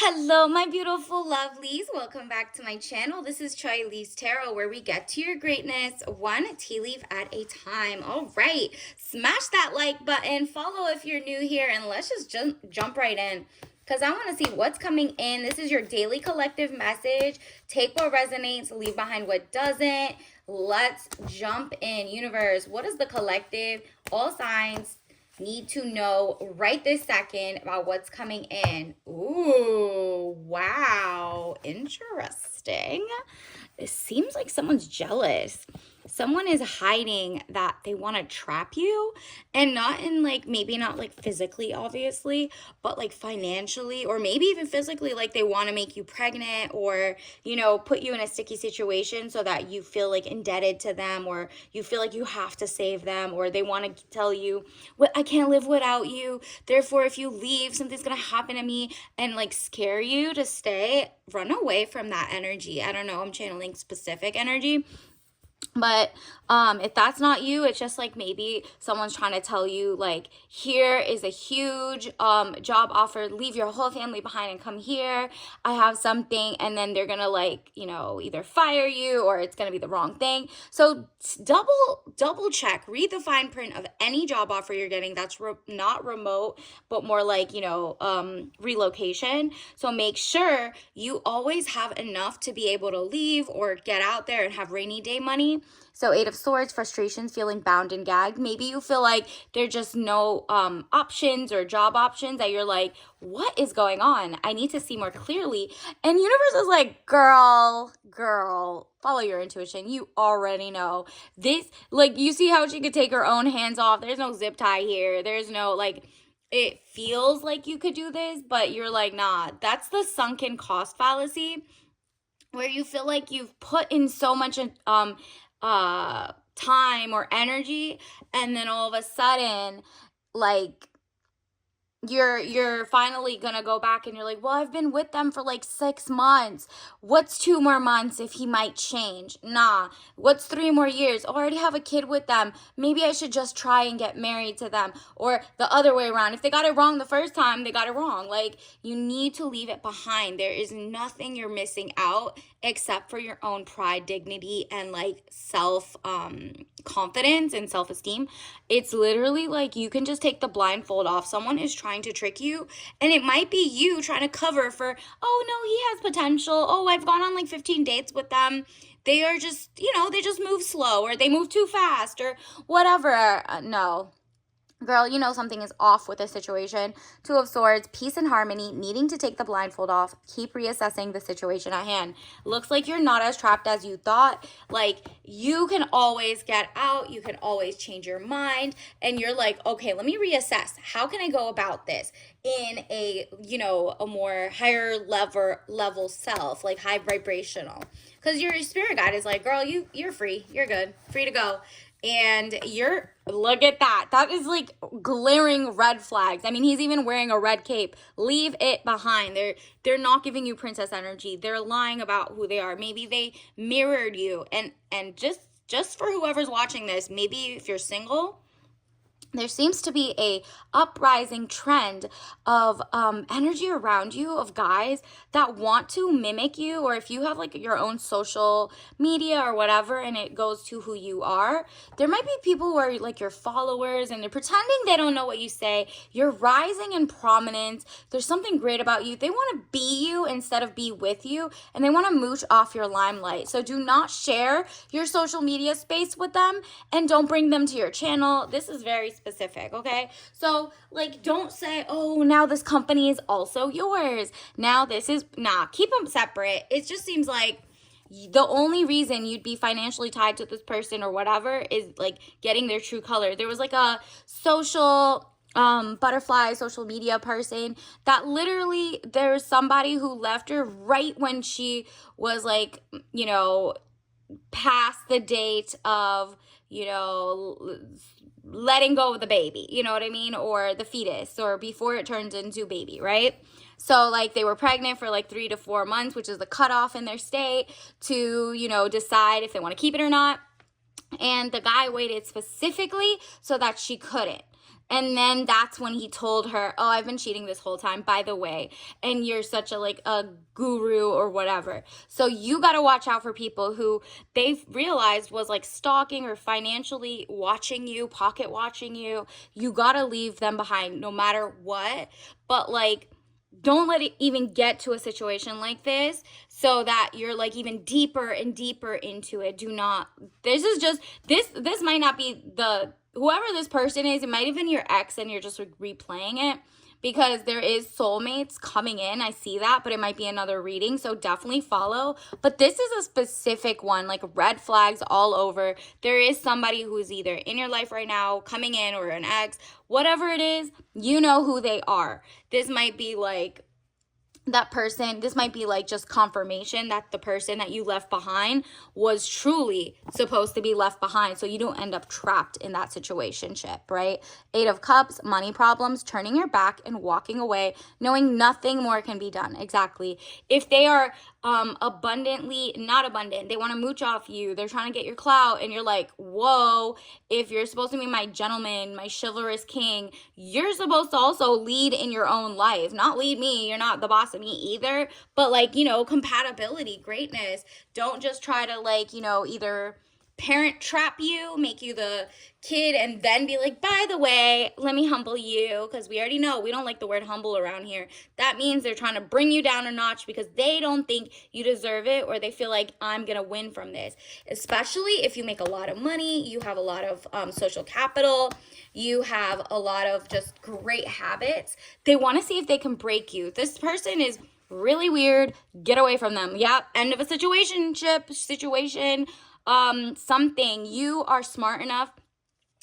Hello, my beautiful lovelies. Welcome back to my channel. This is Choi Lee's Tarot, where we get to your greatness one tea leaf at a time. All right, smash that like button, follow if you're new here, and let's just jump right in because I want to see what's coming in. This is your daily collective message. Take what resonates, leave behind what doesn't. Let's jump in. Universe, what is the collective? All signs need to know right this second about what's coming in. Ooh, wow. Interesting. It seems like someone's jealous. Someone is hiding that they want to trap you, and not in like, maybe not like physically, obviously, but like financially, or maybe even physically, like they want to make you pregnant, or put you in a sticky situation so that you feel like indebted to them, or you feel like you have to save them, or they want to tell you, "What, I can't live without you, therefore if you leave something's gonna happen to me," and like scare you to stay. Run away from that energy. I don't know, I'm channeling specific energy. But if that's not you, it's just like maybe someone's trying to tell you, like, here is a huge job offer, leave your whole family behind and come here, I have something, and then they're gonna, like, either fire you or it's gonna be the wrong thing. So double check, read the fine print of any job offer you're getting that's not remote, but more like relocation. So make sure you always have enough to be able to leave or get out there and have rainy day money. So Eight of Swords, frustrations, feeling bound and gagged. Maybe you feel like there's just no options or job options, that you're like, what is going on? I need to see more clearly. And universe is like, girl, follow your intuition. You already know. This, like, you see how she could take her own hands off. There's no zip tie here. There's no, like, it feels like you could do this, but you're like, nah. That's the sunken cost fallacy, where you feel like you've put in so much time or energy, and then all of a sudden, like, you're finally gonna go back and you're like, well, I've been with them for like 6 months, what's 2 more months if he might change? Nah. What's 3 more years? Oh, I already have a kid with them, maybe I should just try and get married to them. Or the other way around, if they got it wrong the first time, they got it wrong. Like, you need to leave it behind. There is nothing you're missing out except for your own pride, dignity, and like self confidence and self-esteem. It's literally like, you can just take the blindfold off. Someone is trying to trick you, and it might be you trying to cover for, oh no, he has potential, oh, I've gone on like 15 dates with them, they are just, they just move slow, or they move too fast, or whatever. No, girl, something is off with this situation. Two of Swords, peace and harmony, needing to take the blindfold off, keep reassessing the situation at hand. Looks like you're not as trapped as you thought. Like, you can always get out, you can always change your mind, and you're like, okay, let me reassess. How can I go about this in a, a more higher level self, like high vibrational? Because your spirit guide is like, girl, you're free, you're good, free to go. And you're, look at that. That is like glaring red flags. I mean, he's even wearing a red cape. Leave it behind. They're not giving you princess energy. They're lying about who they are. Maybe they mirrored you. And just for whoever's watching this, maybe if you're single, there seems to be a uprising trend of energy around you, of guys that want to mimic you. Or if you have like your own social media or whatever, and it goes to who you are, there might be people who are like your followers, and they're pretending they don't know what you say. You're rising in prominence. There's something great about you. They want to be you instead of be with you, and they want to mooch off your limelight. So do not share your social media space with them, and don't bring them to your channel. This is very specific, okay? So, like, don't say, oh, now this company is also yours. Now this is, nah, keep them separate. It just seems like the only reason you'd be financially tied to this person or whatever is like getting their true color. There was like a social butterfly social media person that literally, there's somebody who left her right when she was like, past the date of, letting go of the baby, you know what I mean? Or the fetus, or before it turns into baby, right? So like, they were pregnant for like 3 to 4 months, which is the cutoff in their state to, decide if they want to keep it or not. And the guy waited specifically so that she couldn't. And then that's when he told her, oh, I've been cheating this whole time, by the way, and you're such a guru or whatever. So you got to watch out for people who they've realized was like stalking or financially watching you, pocket watching you. You got to leave them behind no matter what. But like, don't let it even get to a situation like this so that you're like even deeper and deeper into it. Do not, this is just, this might not be the, whoever this person is, it might have been your ex and you're just replaying it, because there is soulmates coming in. I see that, but it might be another reading. So definitely follow. But this is a specific one, like red flags all over. There is somebody who's either in your life right now, coming in, or an ex, whatever it is, you know who they are. This might be like that person, this might be like just confirmation that the person that you left behind was truly supposed to be left behind, so you don't end up trapped in that situationship, right? 8 of Cups, money problems, turning your back and walking away, knowing nothing more can be done. Exactly. If they are abundantly not abundant, they want to mooch off you, they're trying to get your clout, and you're like, whoa, if you're supposed to be my gentleman, my chivalrous king, you're supposed to also lead in your own life, not lead me. You're not the boss of me either, but like, compatibility, greatness. Don't just try to like, either parent trap you, make you the kid, and then be like, by the way, let me humble you, because we already know we don't like the word humble around here. That means they're trying to bring you down a notch because they don't think you deserve it, or they feel like I'm gonna win from this. Especially if you make a lot of money, you have a lot of social capital, you have a lot of just great habits. They want to see if they can break you. This person is really weird. Get away from them. Yep, end of a situation, something. You are smart enough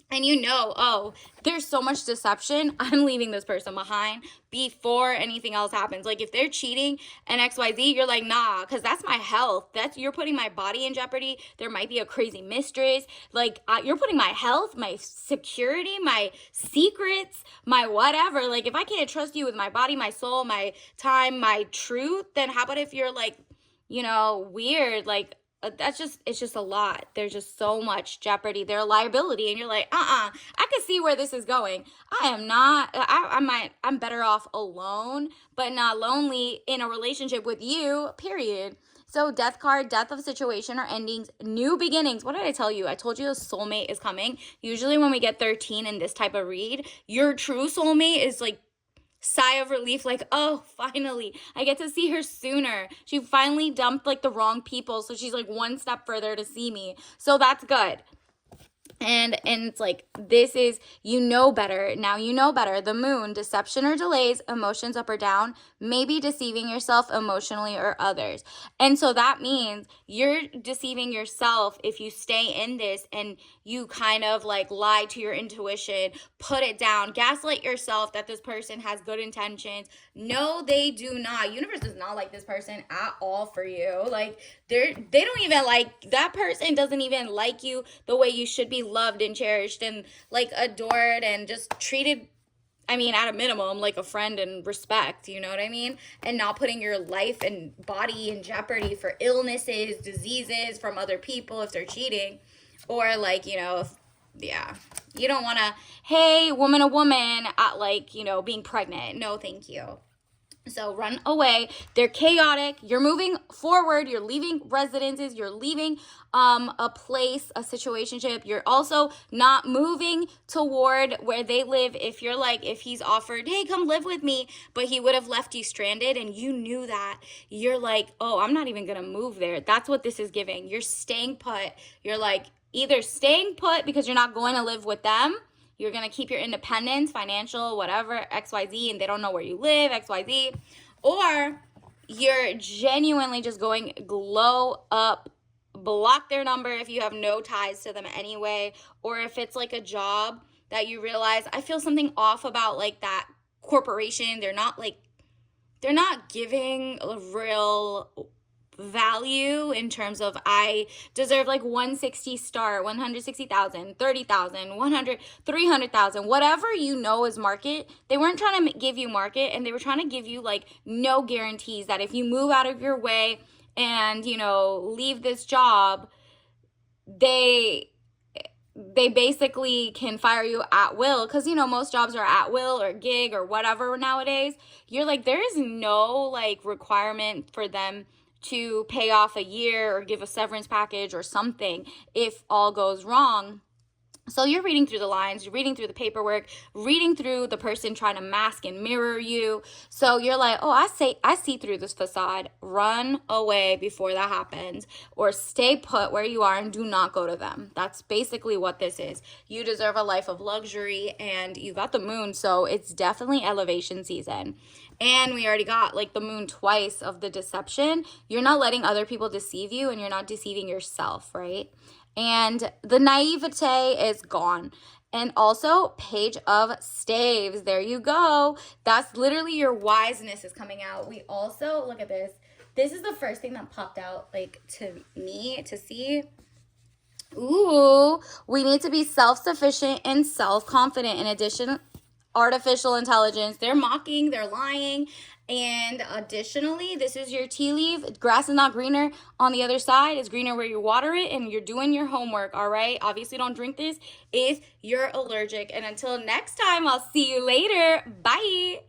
and oh, there's so much deception. I'm leaving this person behind before anything else happens. Like if they're cheating and XYZ, you're like, nah, because that's my health. You're putting my body in jeopardy. There might be a crazy mistress. Like you're putting my health, my security, my secrets, my whatever. Like if I can't trust you with my body, my soul, my time, my truth, then how about if you're like, weird, like, it's just a lot. There's just so much jeopardy. They're a liability, and you're like, I can see where this is going. I am not, I'm better off alone, but not lonely in a relationship with you, period. So death card, death of situation or endings, new beginnings. What did I tell you? I told you a soulmate is coming. Usually when we get 13 in this type of read, your true soulmate is like, sigh of relief, like, oh, finally I get to see her sooner. She finally dumped like the wrong people, so she's like one step further to see me, so that's good. And it's like, this is, better. Now better. The moon, deception or delays, emotions up or down, maybe deceiving yourself emotionally or others. And so that means you're deceiving yourself if you stay in this and you kind of like lie to your intuition, put it down, gaslight yourself that this person has good intentions. No, they do not. Universe does not like this person at all for you. Like they don't even like, that person doesn't even like you the way you should be loved and cherished and like adored and just treated, at a minimum, like a friend and respect, you know what I mean? And not putting your life and body in jeopardy for illnesses, diseases from other people if they're cheating, or like, you don't want to, hey, woman to woman, at like, being pregnant. No, thank you. So run away. They're chaotic. You're moving forward. You're leaving residences. You're leaving a place, a situationship. You're also not moving toward where they live. If you're like, if he's offered, hey, come live with me, but he would have left you stranded and you knew that, you're like, oh, I'm not even going to move there. That's what this is giving. You're staying put. You're like either staying put because you're not going to live with them. You're going to keep your independence, financial, whatever, XYZ, and they don't know where you live, XYZ. Or you're genuinely just going glow up, block their number if you have no ties to them anyway. Or if it's like a job that you realize, I feel something off about like that corporation. They're not giving a real value in terms of I deserve like 160 star, 160,000, 30,000, 100, 300,000, whatever is market. They weren't trying to give you market, and they were trying to give you like no guarantees that if you move out of your way and leave this job, they they basically can fire you at will, because most jobs are at will or gig or whatever nowadays. You're like, there is no like requirement for them to pay off a year or give a severance package or something if all goes wrong. So you're reading through the lines, you're reading through the paperwork, reading through the person trying to mask and mirror you. So you're like, oh, I see through this facade. Run away before that happens, or stay put where you are and do not go to them. That's basically what this is. You deserve a life of luxury, and you got the moon, so it's definitely elevation season. And we already got like the moon twice of the deception. You're not letting other people deceive you, and you're not deceiving yourself, right? And the naivete is gone. And also, Page of Staves. There you go. That's literally your wiseness is coming out. We also, look at this. This is the first thing that popped out, like, to me to see. Ooh, we need to be self-sufficient and self-confident. In addition, artificial intelligence, they're mocking, they're lying. And additionally, this is your tea leaf. Grass is not greener on the other side. It's greener where you water it, and you're doing your homework, all right? Obviously, don't drink this if you're allergic. And until next time, I'll see you later. Bye.